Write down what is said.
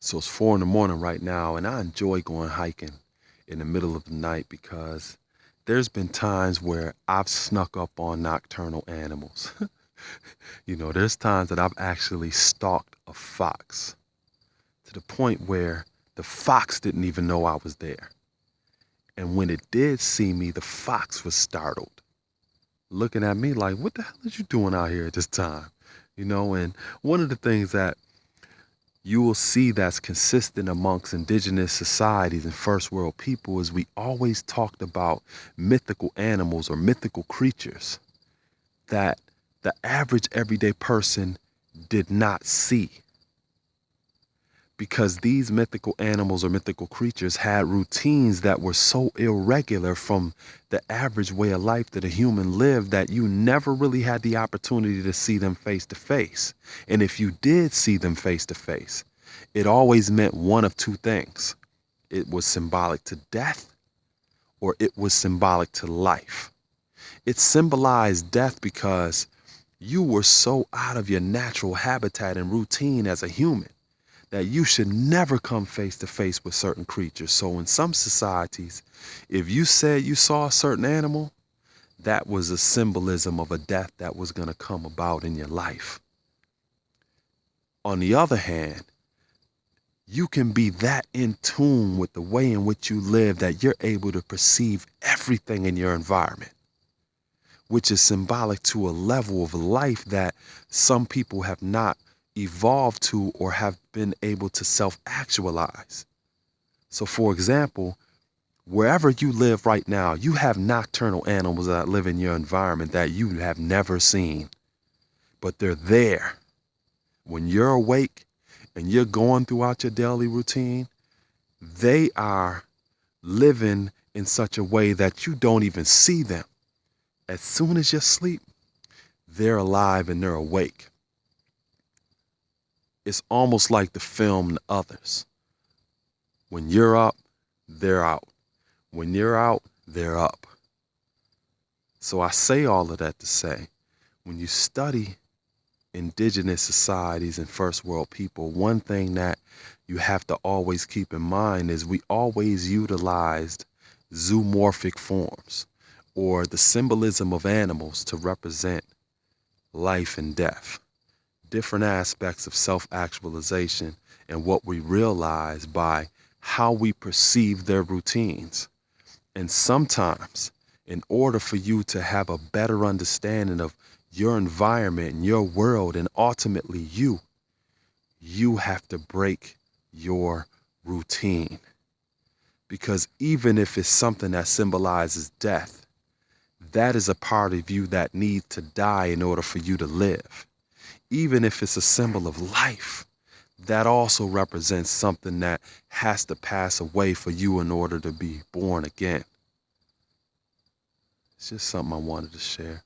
So it's 4 in the morning right now, and I enjoy going hiking in the middle of the night because there's been times where I've snuck up on nocturnal animals. There's times that I've actually stalked a fox to the point where the fox didn't even know I was there. And when it did see me, the fox was startled, looking at me like, what the hell is you doing out here at this time? And one of the things that you will see that's consistent amongst indigenous societies and first world people is we always talked about mythical animals or mythical creatures that the average everyday person did not see, because these mythical animals or mythical creatures had routines that were so irregular from the average way of life that a human lived that you never really had the opportunity to see them face to face. And if you did see them face to face, it always meant one of two things. It was symbolic to death, or it was symbolic to life. It symbolized death because you were so out of your natural habitat and routine as a human that you should never come face to face with certain creatures. So in some societies, if you said you saw a certain animal, that was a symbolism of a death that was going to come about in your life. On the other hand, you can be that in tune with the way in which you live that you're able to perceive everything in your environment, which is symbolic to a level of life that some people have not evolved to or have been able to self-actualize. So for example, wherever you live right now, you have nocturnal animals that live in your environment that you have never seen, but they're there. When you're awake and you're going throughout your daily routine, they are living in such a way that you don't even see them. As soon as you sleep, they're alive and they're awake. It's almost like the film The Others. When you're up, they're out. When you're out, they're up. So I say all of that to say, when you study indigenous societies and first world people, one thing that you have to always keep in mind is we always utilized zoomorphic forms, or the symbolism of animals, to represent life and death, different aspects of self-actualization and what we realize by how we perceive their routines. And sometimes, in order for you to have a better understanding of your environment and your world and ultimately you have to break your routine. Because even if it's something that symbolizes death, that is a part of you that needs to die in order for you to live. Even if it's a symbol of life, that also represents something that has to pass away for you in order to be born again. It's just something I wanted to share.